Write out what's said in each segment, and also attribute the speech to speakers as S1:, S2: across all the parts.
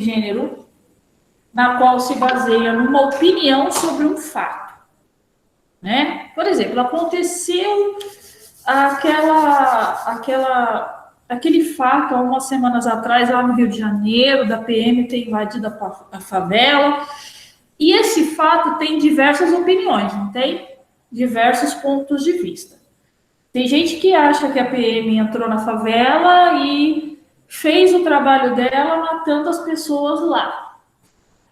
S1: gênero, na qual se baseia numa opinião sobre um fato, né? Por exemplo, aconteceu aquele fato há umas semanas atrás lá no Rio de Janeiro, da PM ter invadido a favela, e esse fato tem diversas opiniões, não tem? Diversos pontos de vista. Tem gente que acha que a PM entrou na favela e fez o trabalho dela matando as pessoas lá.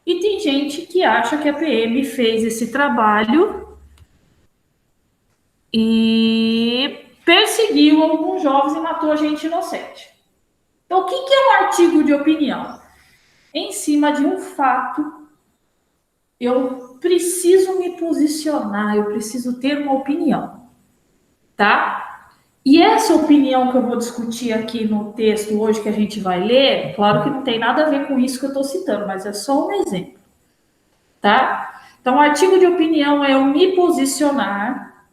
S1: E tem gente que acha que a PM fez esse trabalho e perseguiu alguns jovens e matou a gente inocente. Então, o que é um artigo de opinião? Em cima de um fato, eu preciso me posicionar, eu preciso ter uma opinião, tá? E essa opinião que eu vou discutir aqui no texto hoje que a gente vai ler, claro que não tem nada a ver com isso que eu estou citando, mas é só um exemplo, tá? Então, o artigo de opinião é eu me posicionar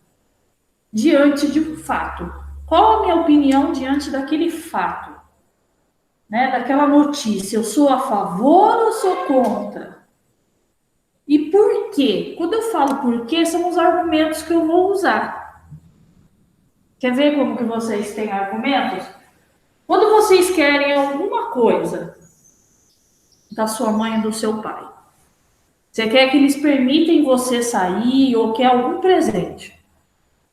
S1: diante de um fato. Qual a minha opinião diante daquele fato? Né, daquela notícia, eu sou a favor ou sou contra? E por quê? Quando eu falo por quê, são os argumentos que eu vou usar. Quer ver como que vocês têm argumentos? Quando vocês querem alguma coisa da sua mãe ou do seu pai, você quer que eles permitem você sair ou quer algum presente,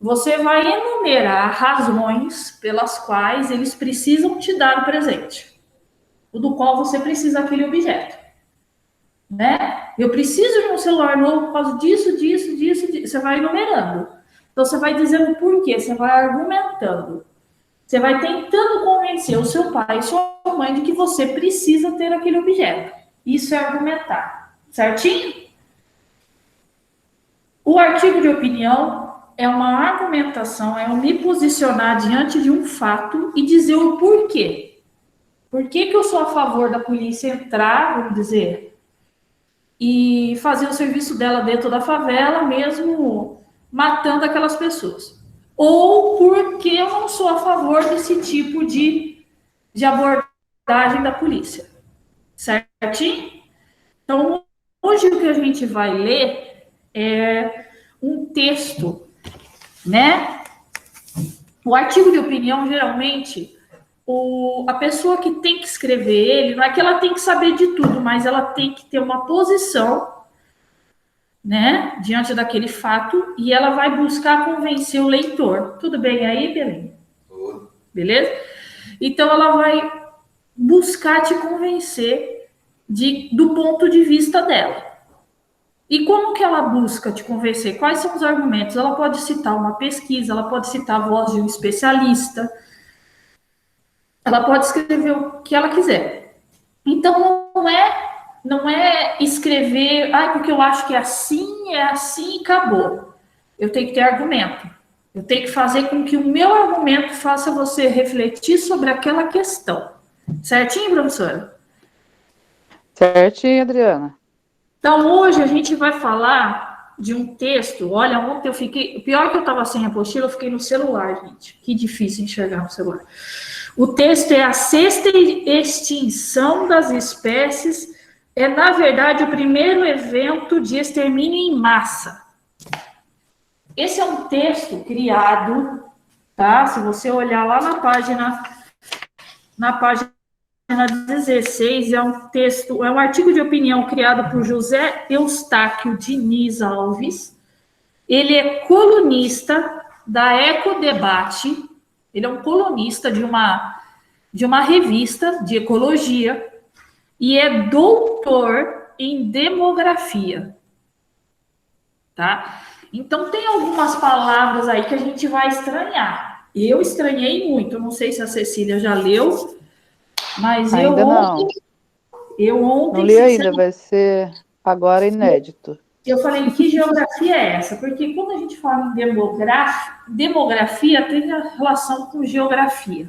S1: você vai enumerar razões pelas quais eles precisam te dar o presente, do qual você precisa daquele objeto. Né? Eu preciso de um celular novo por causa disso. Você vai enumerando. Então, você vai dizendo por quê, você vai argumentando. Você vai tentando convencer o seu pai e sua mãe de que você precisa ter aquele objeto. Isso é argumentar. Certinho? O artigo de opinião é uma argumentação, é eu me posicionar diante de um fato e dizer o porquê. Por que eu sou a favor da polícia entrar, vamos dizer, e fazer o serviço dela dentro da favela, mesmo matando aquelas pessoas. Ou porque eu não sou a favor desse tipo de abordagem da polícia. Certinho? Então, hoje o que a gente vai ler é um texto, né? O artigo de opinião, geralmente, a pessoa que tem que escrever ele, não é que ela tem que saber de tudo, mas ela tem que ter uma posição, né, diante daquele fato, e ela vai buscar convencer o leitor. Tudo bem aí, Belém? Beleza? Então, ela vai buscar te convencer do ponto de vista dela. E como que ela busca te convencer? Quais são os argumentos? Ela pode citar uma pesquisa, ela pode citar a voz de um especialista, ela pode escrever o que ela quiser. Então, não é escrever, porque eu acho que é assim e acabou. Eu tenho que ter argumento. Eu tenho que fazer com que o meu argumento faça você refletir sobre aquela questão. Certinho, professora?
S2: Certinho, Adriana.
S1: Então, hoje a gente vai falar de um texto. Olha, ontem eu fiquei... Pior que eu estava sem apostila, eu fiquei no celular, gente. Que difícil enxergar no celular. O texto é a sexta extinção das espécies. É, na verdade, o primeiro evento de extermínio em massa. Esse é um texto criado, tá? Se você olhar lá na página 16, é um texto, é um artigo de opinião criado por José Eustáquio Diniz Alves. Ele é colunista da Ecodebate. Ele é um colunista de uma revista de ecologia e é doutor em demografia, tá? Então, tem algumas palavras aí que a gente vai estranhar. Eu estranhei muito, não sei se a Cecília já leu, mas
S2: ainda
S1: eu ontem...
S2: Não li ainda, vai ser agora inédito.
S1: Eu falei, que geografia é essa? Porque quando a gente fala em demografia tem a relação com geografia,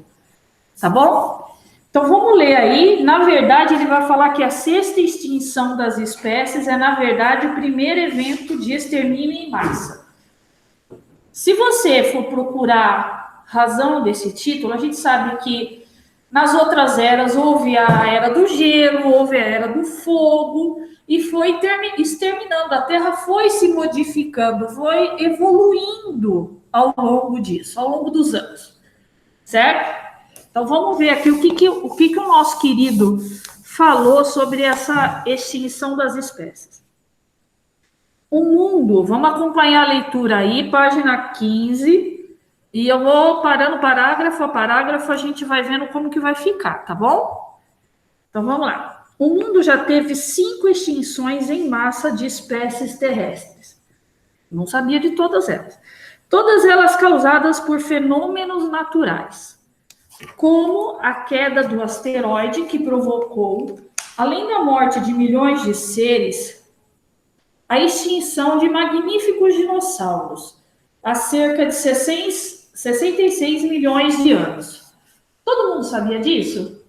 S1: tá bom? Então, vamos ler aí. Na verdade, ele vai falar que a sexta extinção das espécies é, na verdade, o primeiro evento de extermínio em massa. Se você for procurar razão desse título, a gente sabe que Nas outras eras, houve a era do gelo, houve a era do fogo, e foi exterminando. A Terra foi se modificando, foi evoluindo ao longo disso, ao longo dos anos. Certo? Então, vamos ver aqui o que o nosso querido falou sobre essa extinção das espécies. O mundo, vamos acompanhar a leitura aí, página 15, e eu vou parando parágrafo a parágrafo, a gente vai vendo como que vai ficar, tá bom? Então, vamos lá. O mundo já teve 5 extinções em massa de espécies terrestres. Não sabia de todas elas. Todas elas causadas por fenômenos naturais, como a queda do asteroide que provocou, além da morte de milhões de seres, a extinção de magníficos dinossauros, há cerca de 66 milhões de anos. Todo mundo sabia disso?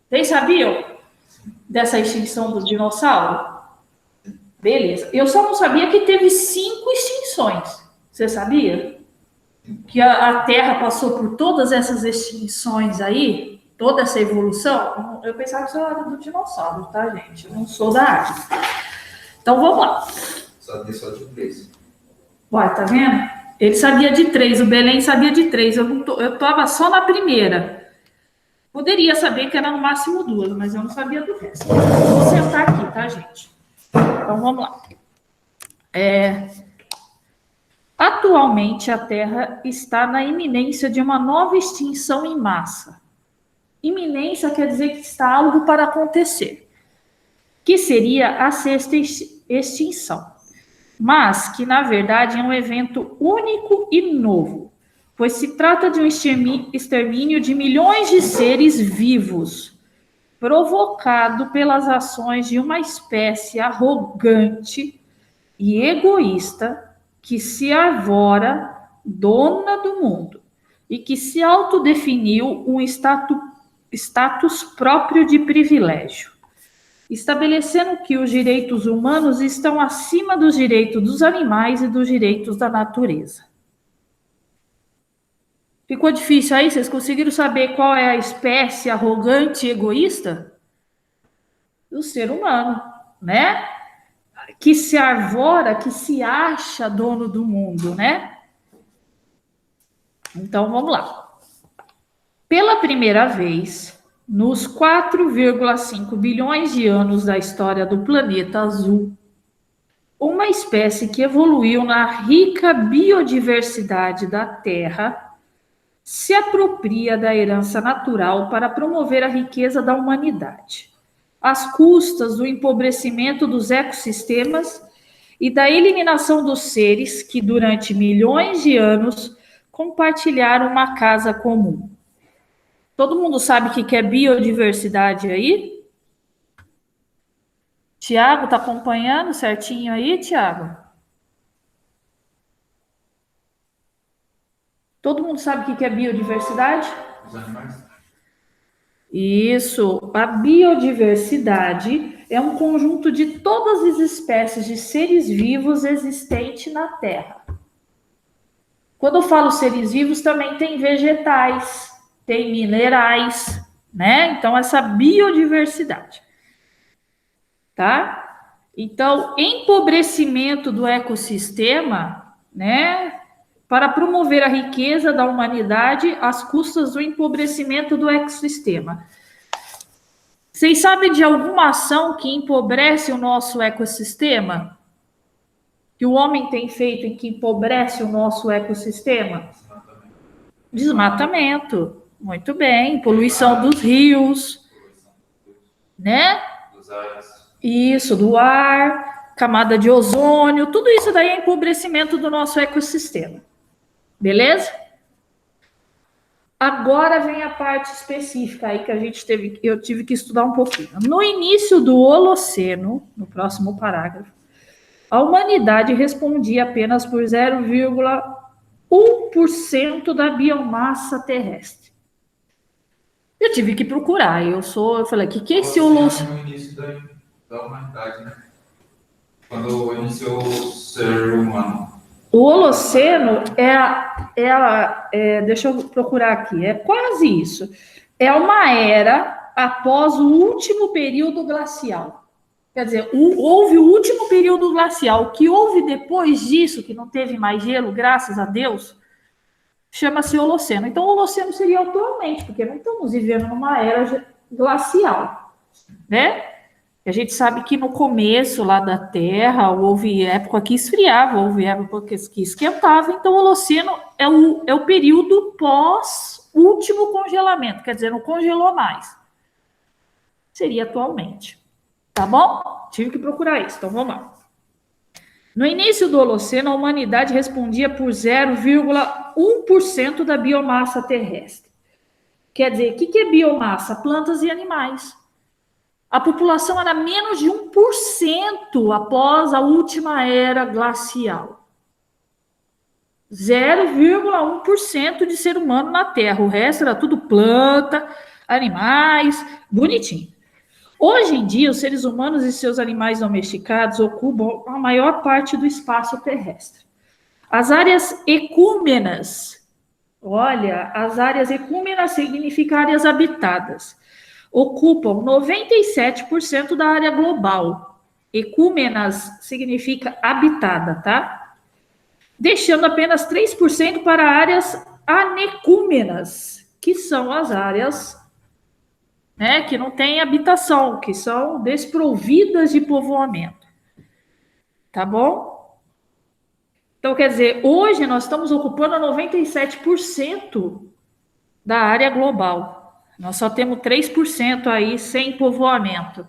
S1: Vocês sabiam dessa extinção do dinossauro? Beleza. Eu só não sabia que teve 5 extinções. Você sabia? Que a Terra passou por todas essas extinções aí, toda essa evolução. Eu pensava que isso era do dinossauro, tá, gente? Eu não sou da área. Então, vamos lá.
S3: Sabia só de 3.
S1: Ué, tá vendo? Ele sabia de 3, o Belém sabia de 3. Eu tava só na primeira. Poderia saber que era no máximo 2, mas eu não sabia do resto. Vou sentar aqui, tá, gente? Então, vamos lá. Atualmente, a Terra está na iminência de uma nova extinção em massa. Iminência quer dizer que está algo para acontecer, que seria a sexta extinção, mas que, na verdade, é um evento único e novo, pois se trata de um extermínio de milhões de seres vivos, provocado pelas ações de uma espécie arrogante e egoísta que se arvora dona do mundo e que se autodefiniu um status próprio de privilégio, estabelecendo que os direitos humanos estão acima dos direitos dos animais e dos direitos da natureza. Ficou difícil aí? Vocês conseguiram saber qual é a espécie arrogante e egoísta? O ser humano, né? Que se arvora, que se acha dono do mundo, né? Então, vamos lá. Pela primeira vez, nos 4,5 bilhões de anos da história do planeta azul, uma espécie que evoluiu na rica biodiversidade da Terra se apropria da herança natural para promover a riqueza da humanidade, às custas do empobrecimento dos ecossistemas e da eliminação dos seres que, durante milhões de anos, compartilharam uma casa comum. Todo mundo sabe o que é biodiversidade aí? Tiago, tá acompanhando certinho aí, Tiago? Todo mundo sabe o que é biodiversidade?
S3: Os animais?
S1: Isso, a biodiversidade é um conjunto de todas as espécies de seres vivos existentes na Terra. Quando eu falo seres vivos, também tem vegetais, tem minerais, né? Então, essa biodiversidade, tá? Então, empobrecimento do ecossistema, né? Para promover a riqueza da humanidade às custas do empobrecimento do ecossistema. Vocês sabem de alguma ação que empobrece o nosso ecossistema? Que o homem tem feito em que empobrece o nosso ecossistema? Desmatamento. Muito bem. Poluição dos rios, né?
S3: Dos ares.
S1: Isso, do ar, camada de ozônio, tudo isso daí é empobrecimento do nosso ecossistema. Beleza? Agora vem a parte específica aí que eu tive que estudar um pouquinho. No início do Holoceno, no próximo parágrafo, a humanidade respondia apenas por 0,1% da biomassa terrestre. Eu tive que procurar. Eu falei, o que é esse Holoceno?
S3: No início da humanidade, né? Quando iniciou o ser humano.
S1: O Holoceno deixa eu procurar aqui, é quase isso. é uma era após o último período glacial. Quer dizer, houve o último período glacial. O que houve depois disso, que não teve mais gelo, graças a Deus, chama-se Holoceno. Então, o Holoceno seria atualmente, porque não estamos vivendo numa era glacial, né? A gente sabe que no começo lá da Terra houve época que esfriava, houve época que esquentava, então o Holoceno é o período pós-último congelamento, quer dizer, não congelou mais. Seria atualmente. Tá bom? Tive que procurar isso, então vamos lá. No início do Holoceno, a humanidade respondia por 0,1% da biomassa terrestre. Quer dizer, o que é biomassa? Plantas e animais. A população era menos de 1% após a última era glacial. 0,1% de ser humano na Terra. O resto era tudo planta, animais, bonitinho. Hoje em dia, os seres humanos e seus animais domesticados ocupam a maior parte do espaço terrestre. As áreas ecúmenas, olha, as áreas ecúmenas significam áreas habitadas, ocupam 97% da área global. Ecúmenas significa habitada, tá? Deixando apenas 3% para áreas anecúmenas, que são as áreas, né, que não têm habitação, que são desprovidas de povoamento. Tá bom? Então, quer dizer, hoje nós estamos ocupando 97% da área global. Nós só temos 3% aí sem povoamento.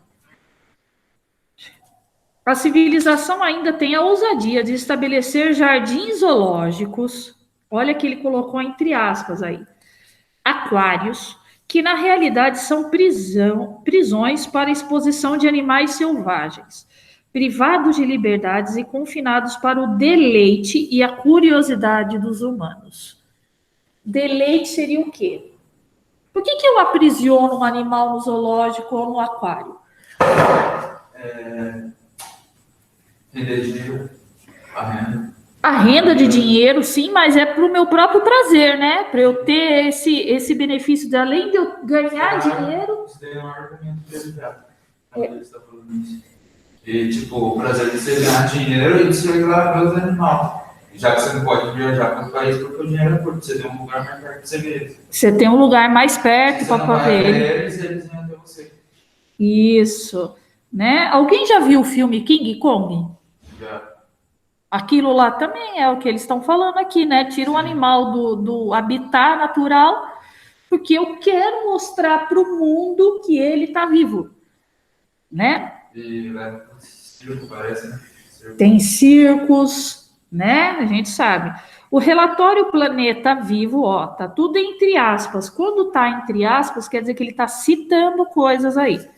S1: A civilização ainda tem a ousadia de estabelecer jardins zoológicos, olha que ele colocou entre aspas aí, aquários, que na realidade são prisões para exposição de animais selvagens, privados de liberdades e confinados para o deleite e a curiosidade dos humanos. Deleite seria o quê? Por que eu aprisiono um animal no zoológico ou no aquário?
S3: Render dinheiro, a renda.
S1: A renda de dinheiro, sim, mas é para o meu próprio prazer, né? Para eu ter esse benefício, de além de eu ganhar dinheiro.
S3: Isso daí é um argumento dele já. Ele está falando isso. E, tipo, o prazer de você ganhar dinheiro e de você ir lá ver os animais. Já que você não pode viajar para o país porque o dinheiro é curto, você tem um lugar mais perto de você ver.
S1: Você tem um lugar mais perto para ver
S3: eles vêm até você.
S1: Isso, né? Alguém já viu o filme King Kong?
S3: Já.
S1: Aquilo lá também é o que eles estão falando aqui, né? Tira um animal do habitat natural, porque eu quero mostrar para o mundo que ele está vivo, né?
S3: E leva circo, parece, né?
S1: Tem circos, né? A gente sabe. O relatório Planeta Vivo, ó, tá tudo entre aspas. Quando tá entre aspas, quer dizer que ele tá citando coisas aí.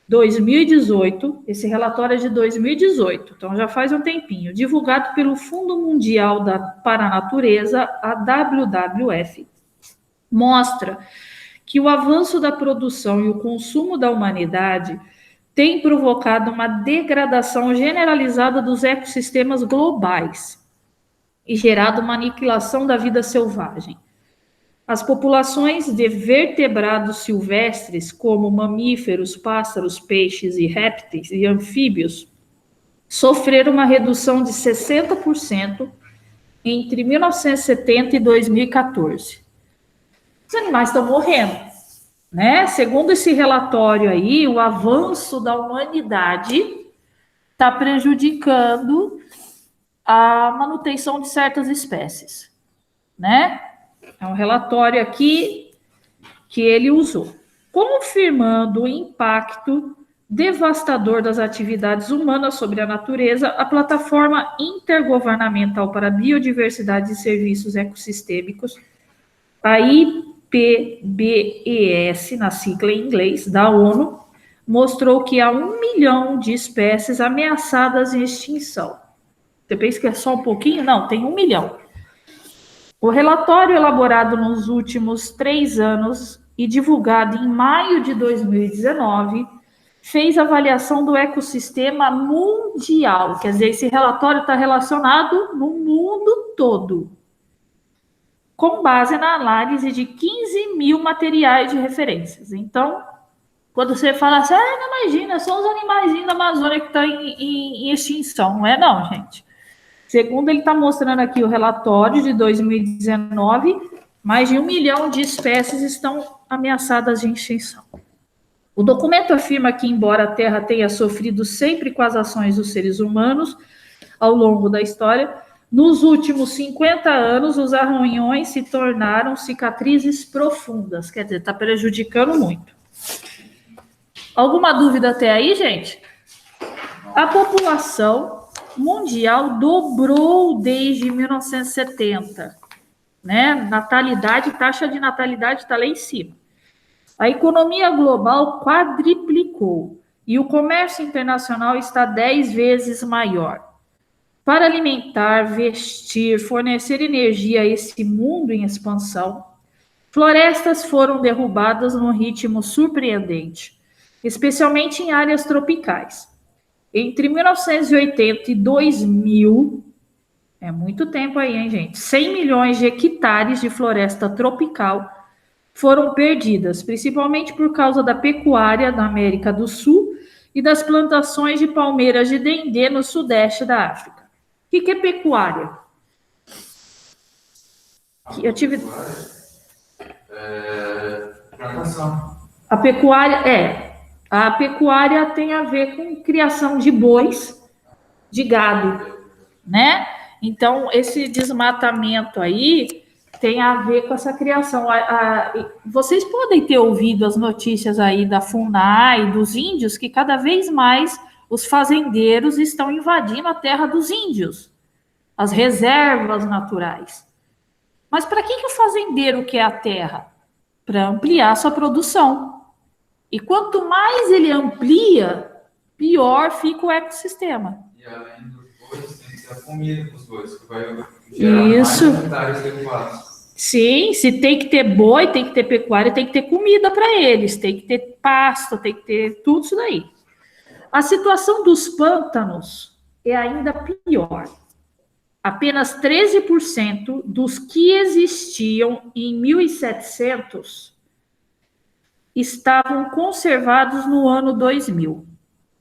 S1: 2018, esse relatório é de 2018, então já faz um tempinho, divulgado pelo Fundo Mundial para a Natureza, a WWF, mostra que o avanço da produção e o consumo da humanidade tem provocado uma degradação generalizada dos ecossistemas globais e gerado uma aniquilação da vida selvagem. As populações de vertebrados silvestres, como mamíferos, pássaros, peixes e répteis e anfíbios, sofreram uma redução de 60% entre 1970 e 2014. Os animais estão morrendo, né? Segundo esse relatório aí, o avanço da humanidade está prejudicando a manutenção de certas espécies, né? É um relatório aqui que ele usou, confirmando o impacto devastador das atividades humanas sobre a natureza. A plataforma intergovernamental para a biodiversidade e serviços ecossistêmicos, a IPBES, na sigla em inglês, da ONU, mostrou que há 1 milhão de espécies ameaçadas de extinção. Você pensa que é só um pouquinho? Não, tem 1 milhão. O relatório elaborado nos últimos 3 anos e divulgado em maio de 2019 fez avaliação do ecossistema mundial. Quer dizer, esse relatório está relacionado no mundo todo. com base na análise de 15 mil materiais de referências. Então, quando você fala assim, não imagina, são os animaizinhos da Amazônia que estão em extinção. Não é não, gente. Segundo ele está mostrando aqui o relatório de 2019, mais de 1 milhão de espécies estão ameaçadas de extinção. O documento afirma que, embora a Terra tenha sofrido sempre com as ações dos seres humanos ao longo da história, nos últimos 50 anos, os arranhões se tornaram cicatrizes profundas. Quer dizer, está prejudicando muito. Alguma dúvida até aí, gente? A população mundial dobrou desde 1970, né? Natalidade, taxa de natalidade está lá em cima. A economia global quadriplicou e o comércio internacional está 10 vezes maior. Para alimentar, vestir, fornecer energia a esse mundo em expansão, florestas foram derrubadas num ritmo surpreendente, especialmente em áreas tropicais. Entre 1980 e 2000, é muito tempo aí, hein, gente? 100 milhões de hectares de floresta tropical foram perdidas, principalmente por causa da pecuária na América do Sul e das plantações de palmeiras de dendê no sudeste da África. O que é pecuária? Eu tive...
S3: Plantação.
S1: A pecuária tem a ver com criação de bois, de gado, né? Então, esse desmatamento aí tem a ver com essa criação. Vocês podem ter ouvido as notícias aí da FUNAI, dos índios, que cada vez mais os fazendeiros estão invadindo a terra dos índios, as reservas naturais. Mas para que o fazendeiro quer a terra? Para ampliar sua produção. E quanto mais ele amplia, pior fica o ecossistema.
S3: E além dos bois, tem que ter a comida para os bois, que vai gerar
S1: Isso.
S3: mais hectares adequados.
S1: Sim, se tem que ter boi, tem que ter pecuária, tem que ter comida para eles, tem que ter pasto, tem que ter tudo isso daí. A situação dos pântanos é ainda pior. Apenas 13% dos que existiam em 1700 estavam conservados no ano 2000.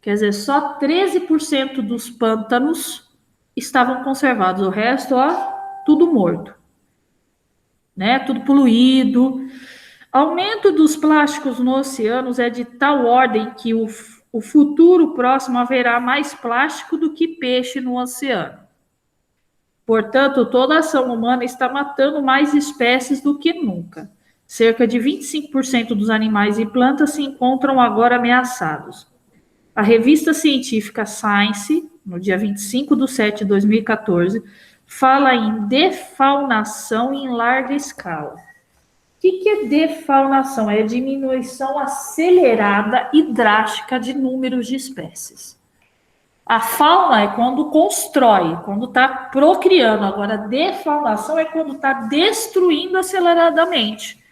S1: Quer dizer, só 13% dos pântanos estavam conservados. O resto, tudo morto, né? Tudo poluído. Aumento dos plásticos nos oceanos é de tal ordem que o futuro próximo haverá mais plástico do que peixe no oceano. Portanto, toda ação humana está matando mais espécies do que nunca. Cerca de 25% dos animais e plantas se encontram agora ameaçados. A revista científica Science, no dia 25/7/2014, fala em defaunação em larga escala. O que é defaunação? É a diminuição acelerada e drástica de números de espécies. A fauna é quando constrói, quando está procriando. Agora, a defaunação é quando está destruindo aceleradamente.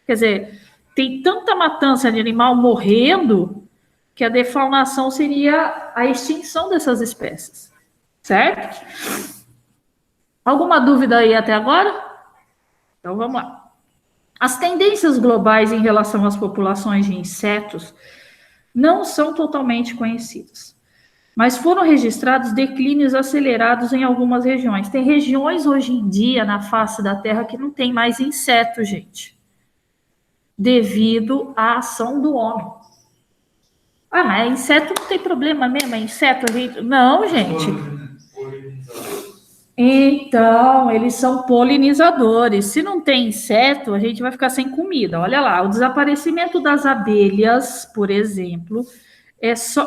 S1: Quer dizer, tem tanta matança de animal morrendo que a defaunação seria a extinção dessas espécies. Certo? Alguma dúvida aí até agora? Então, vamos lá. As tendências globais em relação às populações de insetos não são totalmente conhecidas, mas foram registrados declínios acelerados em algumas regiões. Tem regiões hoje em dia na face da Terra que não tem mais insetos, gente, devido à ação do homem. Mas inseto não tem problema mesmo, é inseto, gente. Não, gente. Então, eles são polinizadores. Se não tem inseto, a gente vai ficar sem comida. Olha lá, o desaparecimento das abelhas, por exemplo,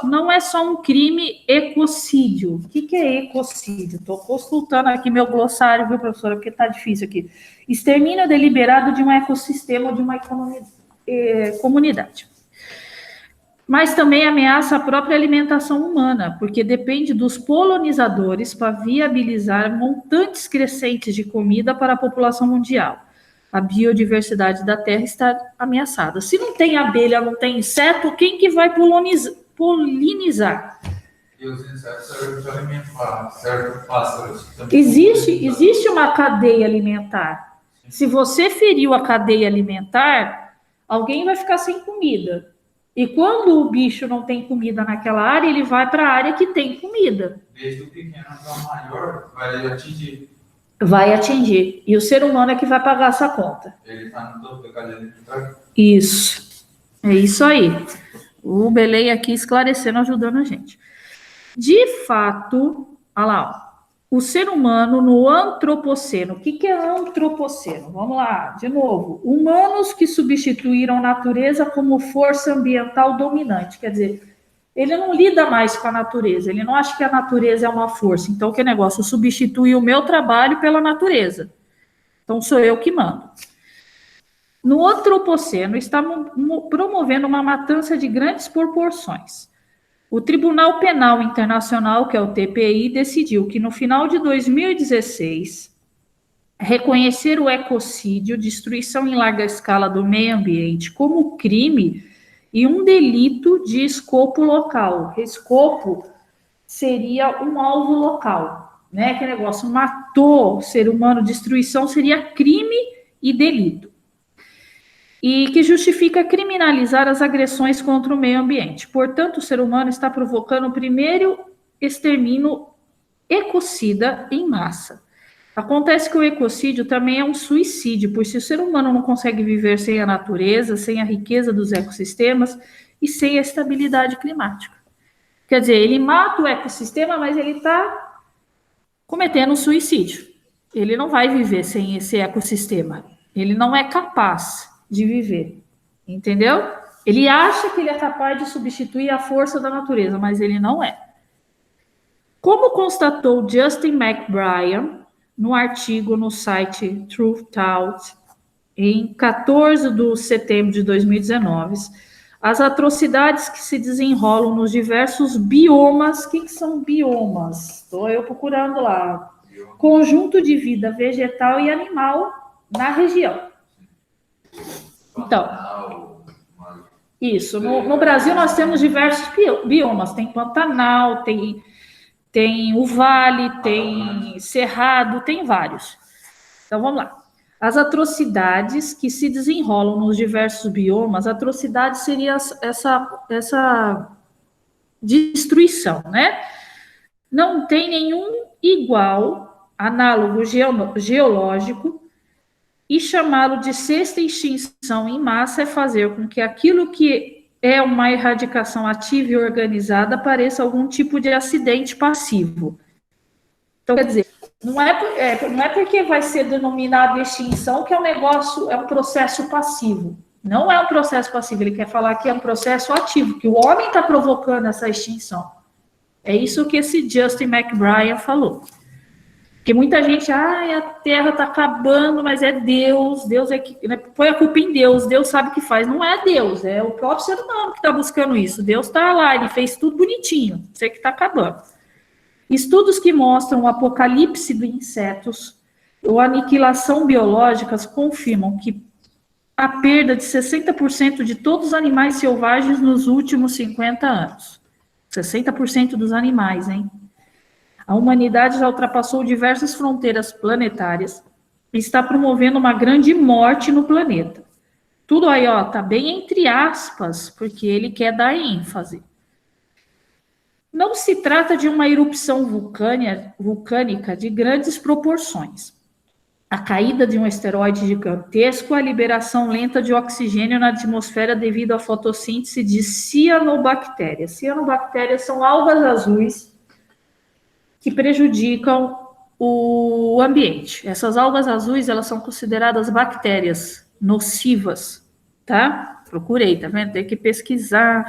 S1: não é só um crime ecocídio. O que é ecocídio? Estou consultando aqui meu glossário, viu, professora, porque está difícil aqui. Extermínio deliberado de um ecossistema ou de uma comunidade. Mas também ameaça a própria alimentação humana, porque depende dos polinizadores para viabilizar montantes crescentes de comida para a população mundial. A biodiversidade da Terra está ameaçada. Se não tem abelha, não tem inseto, quem que vai polinizar?
S3: E os insetos servem de alimento para certos pássaros.
S1: Existe uma cadeia alimentar.
S3: Sim.
S1: Se você feriu a cadeia alimentar, alguém vai ficar sem comida. E quando o bicho não tem comida naquela área, ele vai para a área que tem comida.
S3: Desde o pequeno até o maior, vai atingir.
S1: Vai atingir. E o ser humano é que vai pagar essa conta.
S3: Ele está no topo da cadeia alimentar.
S1: Isso. É isso aí. O Belém aqui esclarecendo, ajudando a gente. De fato, olha lá, ó, o ser humano no antropoceno. O que é antropoceno? Vamos lá, de novo. Humanos que substituíram a natureza como força ambiental dominante. Quer dizer, ele não lida mais com a natureza, ele não acha que a natureza é uma força. Então, que negócio? Eu substitui o meu trabalho pela natureza. Então, sou eu que mando. No antropoceno, está promovendo uma matança de grandes proporções. O Tribunal Penal Internacional, que é o TPI, decidiu que no final de 2016, reconhecer o ecocídio, destruição em larga escala do meio ambiente, como crime e um delito de escopo local. Escopo seria um alvo local, né? Que negócio, matou ser humano, destruição seria crime e delito. E que justifica criminalizar as agressões contra o meio ambiente. Portanto, o ser humano está provocando o primeiro extermínio ecocida em massa. Acontece que o ecocídio também é um suicídio, pois se o ser humano não consegue viver sem a natureza, sem a riqueza dos ecossistemas e sem a estabilidade climática. Quer dizer, ele mata o ecossistema, mas ele está cometendo um suicídio. Ele não vai viver sem esse ecossistema. Ele não é capaz de viver, entendeu? Ele acha que ele é capaz de substituir a força da natureza, mas ele não é. Como constatou Justin McBrien no artigo no site Truthout, em 14 de setembro de 2019, as atrocidades que se desenrolam nos diversos biomas. O que são biomas? Estou eu procurando lá. Conjunto de vida vegetal e animal na região. Então, isso. No Brasil nós temos diversos biomas. Tem Pantanal, tem o Vale, tem Cerrado, tem vários. Então vamos lá. As atrocidades que se desenrolam nos diversos biomas, atrocidade seria essa destruição, né? Não tem nenhum igual, análogo geológico, e chamá-lo de sexta extinção em massa é fazer com que aquilo que é uma erradicação ativa e organizada pareça algum tipo de acidente passivo. Então, quer dizer, não é porque vai ser denominado extinção que é um negócio, é um processo passivo. Não é um processo passivo, ele quer falar que é um processo ativo, que o homem está provocando essa extinção. É isso que esse Justin McBrien falou. Porque muita gente, a Terra está acabando, mas é Deus é que, né, põe a culpa em Deus sabe o que faz. Não é Deus, é o próprio ser humano que está buscando isso. Deus está lá, ele fez tudo bonitinho, você que está acabando. Estudos que mostram o apocalipse de insetos ou aniquilação biológicas confirmam que a perda de 60% de todos os animais selvagens nos últimos 50 anos. 60% dos animais, hein? A humanidade já ultrapassou diversas fronteiras planetárias e está promovendo uma grande morte no planeta. Tudo aí, ó, tá bem entre aspas, porque ele quer dar ênfase. Não se trata de uma erupção vulcânica de grandes proporções. A caída de um asteroide gigantesco, a liberação lenta de oxigênio na atmosfera devido à fotossíntese de cianobactérias. Cianobactérias são algas azuis que prejudicam o ambiente. Essas algas azuis, elas são consideradas bactérias nocivas, tá? Procurei, tá vendo? Tem que pesquisar.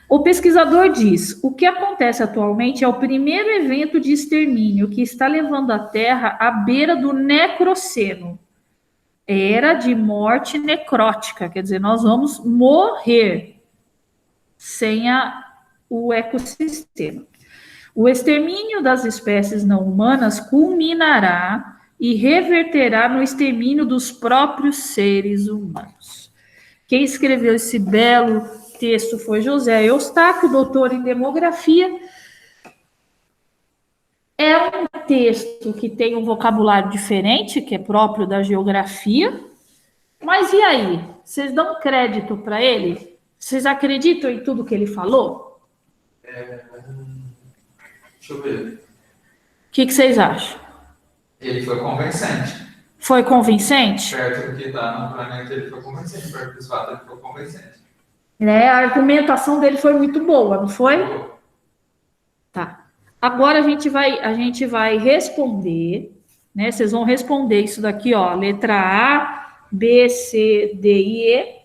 S1: O pesquisador diz, o que acontece atualmente é o primeiro evento de extermínio que está levando a Terra à beira do necroceno. Era de morte necrótica, quer dizer, nós vamos morrer sem o ecossistema. O extermínio das espécies não humanas culminará e reverterá no extermínio dos próprios seres humanos. Quem escreveu esse belo texto foi José Eustáquio, doutor em demografia, É um texto que tem um vocabulário diferente, que é próprio da geografia. Mas e aí? Vocês dão crédito para ele? Vocês acreditam em tudo que ele falou?
S3: Deixa eu ver.
S1: O que vocês acham?
S3: Ele foi convincente.
S1: Foi convincente?
S3: Perto do que está no planeta, ele foi convincente. Perto dos fatos, ele foi convincente.
S1: Né? A argumentação dele foi muito boa, não foi? Tá. Agora a gente vai responder, né? Vocês vão responder isso daqui, ó. Letra A, B, C, D e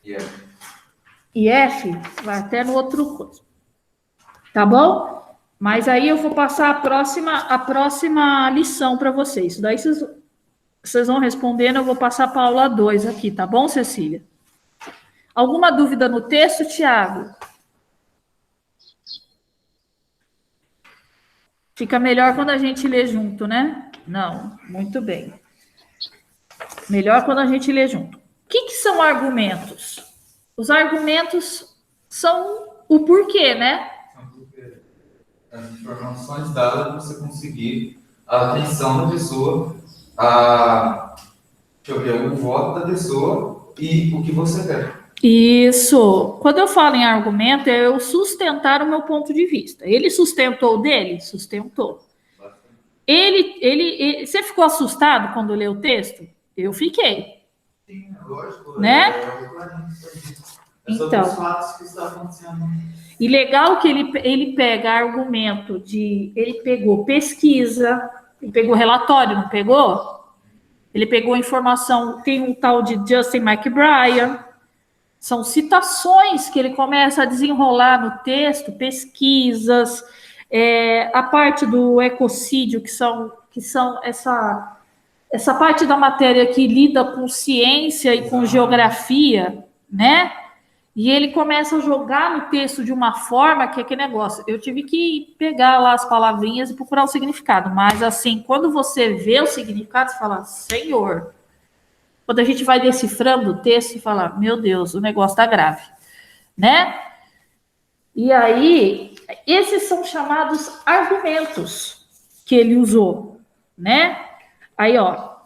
S1: E. E F, vai até no outro coisa. Tá bom? Mas aí eu vou passar a próxima lição para vocês. Daí vocês vão respondendo, eu vou passar para a aula 2 aqui, tá bom, Cecília? Alguma dúvida no texto, Tiago? Fica melhor quando a gente lê junto, né? Não, muito bem. Melhor quando a gente lê junto. O que são argumentos? Os argumentos são o porquê, né?
S3: As informações dadas para você conseguir a atenção da pessoa, o voto da pessoa e o que você quer.
S1: Isso. Quando eu falo em argumento, é eu sustentar o meu ponto de vista. Ele sustentou o dele? Sustentou. Você ficou assustado quando leu o texto? Eu fiquei.
S3: Sim, lógico.
S1: Né?
S3: Sobre os fatos que estão acontecendo.
S1: E legal que ele pega argumento ele pegou pesquisa, ele pegou relatório, não pegou? Ele pegou informação, tem um tal de Justin McBrien, são citações que ele começa a desenrolar no texto, pesquisas, a parte do ecocídio, que são essa parte da matéria que lida com ciência e com geografia, né? E ele começa a jogar no texto de uma forma que é aquele negócio. Eu tive que pegar lá as palavrinhas e procurar o significado. Mas, assim, quando você vê o significado, você fala, Senhor. Quando a gente vai decifrando o texto, você fala, meu Deus, o negócio tá grave. Né? E aí, esses são chamados argumentos que ele usou. Né? Aí, ó.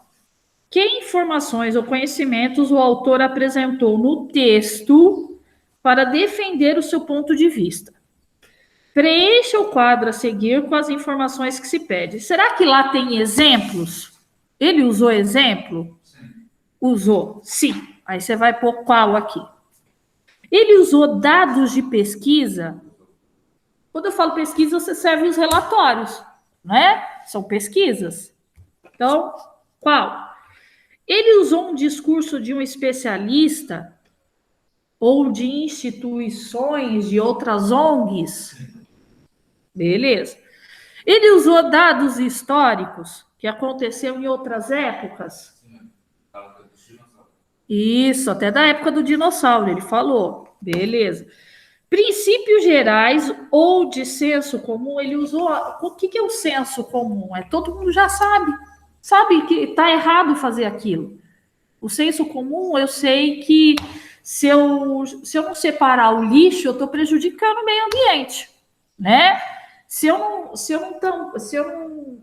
S1: Que informações ou conhecimentos o autor apresentou no texto para defender o seu ponto de vista? Preencha o quadro a seguir com as informações que se pede. Será que lá tem exemplos? Ele usou exemplo?
S3: Sim.
S1: Usou, sim. Aí você vai pôr qual aqui? Ele usou dados de pesquisa? Quando eu falo pesquisa, você serve os relatórios, não é? São pesquisas. Então, qual? Ele usou um discurso de um especialista ou de instituições de outras ONGs? Beleza. Ele usou dados históricos que aconteceram em outras épocas? Isso, até da época do dinossauro, ele falou. Beleza. Princípios gerais ou de senso comum, ele usou... O que é o senso comum? Todo mundo já sabe. Sabe que está errado fazer aquilo. O senso comum, eu sei que se eu não separar o lixo, eu estou prejudicando o meio ambiente, né? Se eu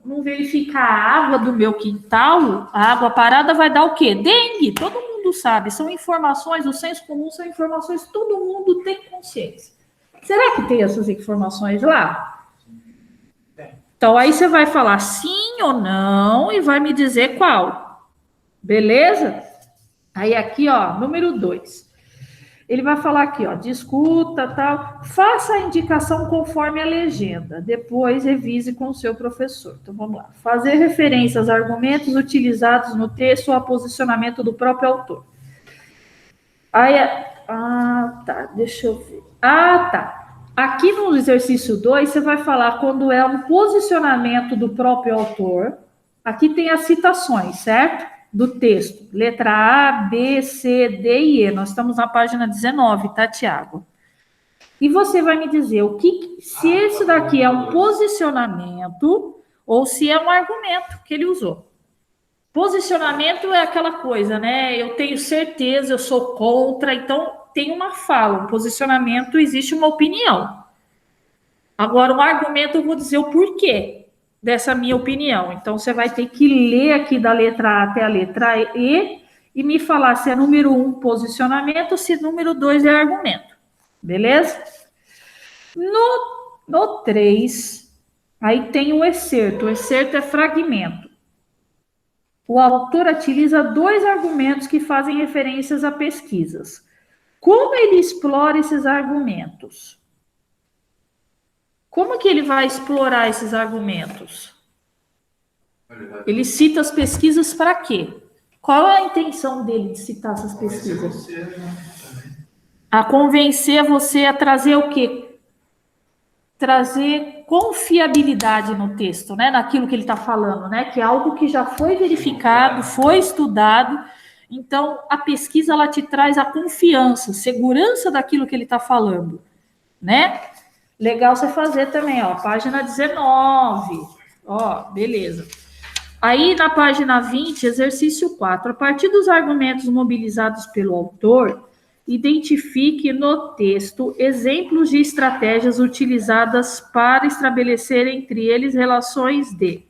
S1: não verificar a água do meu quintal, a água parada vai dar o quê? Dengue, todo mundo sabe. São informações, o senso comum são informações que todo mundo tem consciência. Será que tem essas informações lá? Então, aí você vai falar sim ou não e vai me dizer qual. Beleza? Aí aqui, ó, número 2. Ele vai falar aqui, ó, discuta, tal. Faça a indicação conforme a legenda. Depois revise com o seu professor. Então, vamos lá. Fazer referência aos argumentos utilizados no texto ou a posicionamento do próprio autor. Aí, tá, deixa eu ver. Tá. Aqui no exercício 2, você vai falar quando é um posicionamento do próprio autor. Aqui tem as citações, certo? Do texto. Letra A, B, C, D e E. Nós estamos na página 19, tá, Tiago? E você vai me dizer se esse daqui é um posicionamento ou se é um argumento que ele usou. Posicionamento é aquela coisa, né? Eu tenho certeza, eu sou contra, então tem uma fala, um posicionamento, existe uma opinião. Agora, o argumento eu vou dizer o porquê dessa minha opinião. Então, você vai ter que ler aqui da letra A até a letra e me falar se é número 1 posicionamento, se número 2 é argumento. Beleza? No 3, aí tem o excerto. O excerto é fragmento. O autor utiliza 2 argumentos que fazem referências a pesquisas. Como ele explora esses argumentos? Como que ele vai explorar esses argumentos? Ele cita as pesquisas para quê? Qual é a intenção dele de citar essas pesquisas? A convencer você a trazer o quê? Trazer confiabilidade no texto, né? Naquilo que ele está falando, né? Que é algo que já foi verificado, foi estudado. Então, a pesquisa, ela te traz a confiança, segurança daquilo que ele está falando, né? Legal você fazer também, ó, página 19. Ó, beleza. Aí, na página 20, exercício 4. A partir dos argumentos mobilizados pelo autor, identifique no texto exemplos de estratégias utilizadas para estabelecer entre eles relações de.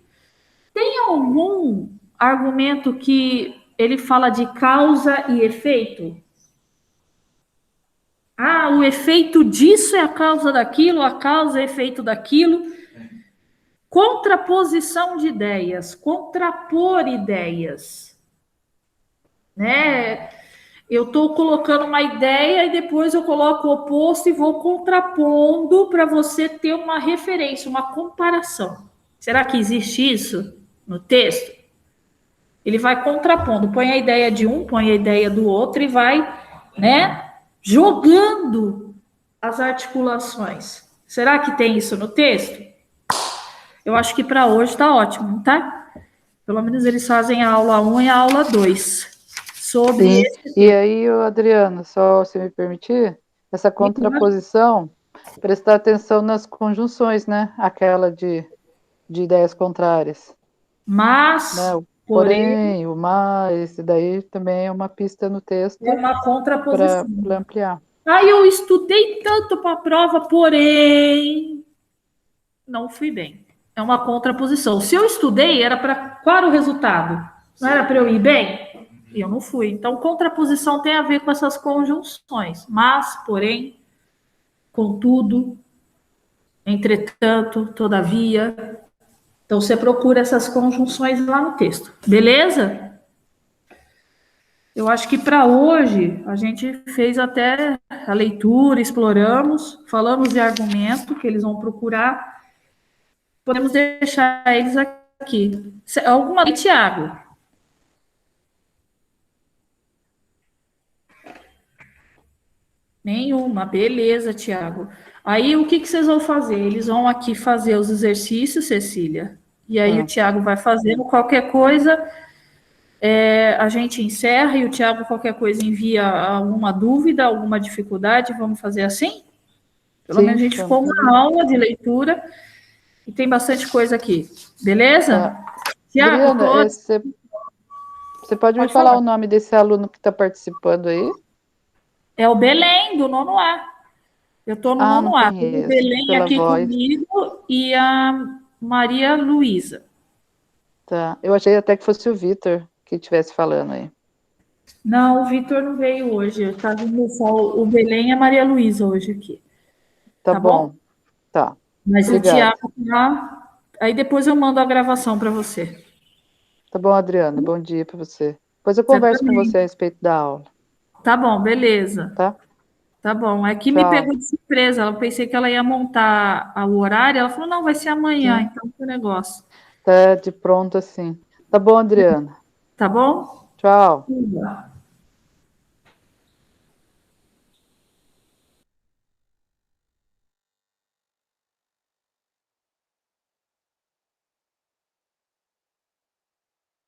S1: Tem algum argumento que ele fala de causa e efeito? Ah, o efeito disso é a causa daquilo, a causa é efeito daquilo. Contraposição de ideias, contrapor ideias, né? Eu estou colocando uma ideia e depois eu coloco o oposto e vou contrapondo para você ter uma referência, uma comparação. Será que existe isso no texto? Ele vai contrapondo, põe a ideia de um, põe a ideia do outro e vai, né, jogando as articulações. Será que tem isso no texto? Eu acho que para hoje está ótimo, tá? Pelo menos eles fazem a aula 1 e a aula 2 sobre
S2: Sim.
S1: esse.
S2: E aí, Adriana, só se me permitir, essa contraposição, prestar atenção nas conjunções, né? Aquela de ideias contrárias.
S1: Mas,
S2: Né? O
S1: porém,
S2: o mas, e daí também é uma pista no texto
S1: é uma contraposição.
S2: para ampliar.
S1: Aí eu estudei tanto para a prova, porém, não fui bem. É uma contraposição. Se eu estudei, era para qual era o resultado? Não era para eu ir bem? E eu não fui. Então, contraposição tem a ver com essas conjunções. Mas, porém, contudo, entretanto, todavia. Então, você procura essas conjunções lá no texto. Beleza? Eu acho que para hoje a gente fez até a leitura, exploramos, falamos de argumento que eles vão procurar. Podemos deixar eles aqui. Alguma aí, Tiago? Nenhuma, beleza, Tiago. Aí o que vocês vão fazer? Eles vão aqui fazer os exercícios, Cecília. E aí o Tiago vai fazendo qualquer coisa. A gente encerra e o Tiago, qualquer coisa, envia alguma dúvida, alguma dificuldade. Vamos fazer assim? Pelo menos a gente ficou uma aula de leitura e tem bastante coisa aqui. Beleza? Tiago,
S2: Adriana, você pode me falar o nome desse aluno que está participando aí?
S1: É o Belém, do nono A. Eu estou no nono A. Tem o Belém aqui comigo e a Maria Luísa.
S2: Tá. Eu achei até que fosse o Vitor que estivesse falando aí.
S1: Não, o Vitor não veio hoje. Está vindo só o Belém e a Maria Luísa hoje aqui.
S2: Tá bom? Tá.
S1: Mas obrigada. O Tiago tá. Aí depois eu mando a gravação para você.
S2: Tá bom, Adriana. Bom dia para você. Depois eu converso com você a respeito da aula.
S1: Tá bom, beleza. Tá bom. É que me pegou de surpresa. Eu pensei que ela ia montar o horário. Ela falou, não, vai ser amanhã. Sim. Então, que negócio.
S2: Tá de pronto assim. Tá bom, Adriana.
S1: Tá bom?
S2: Tchau.
S1: Sim.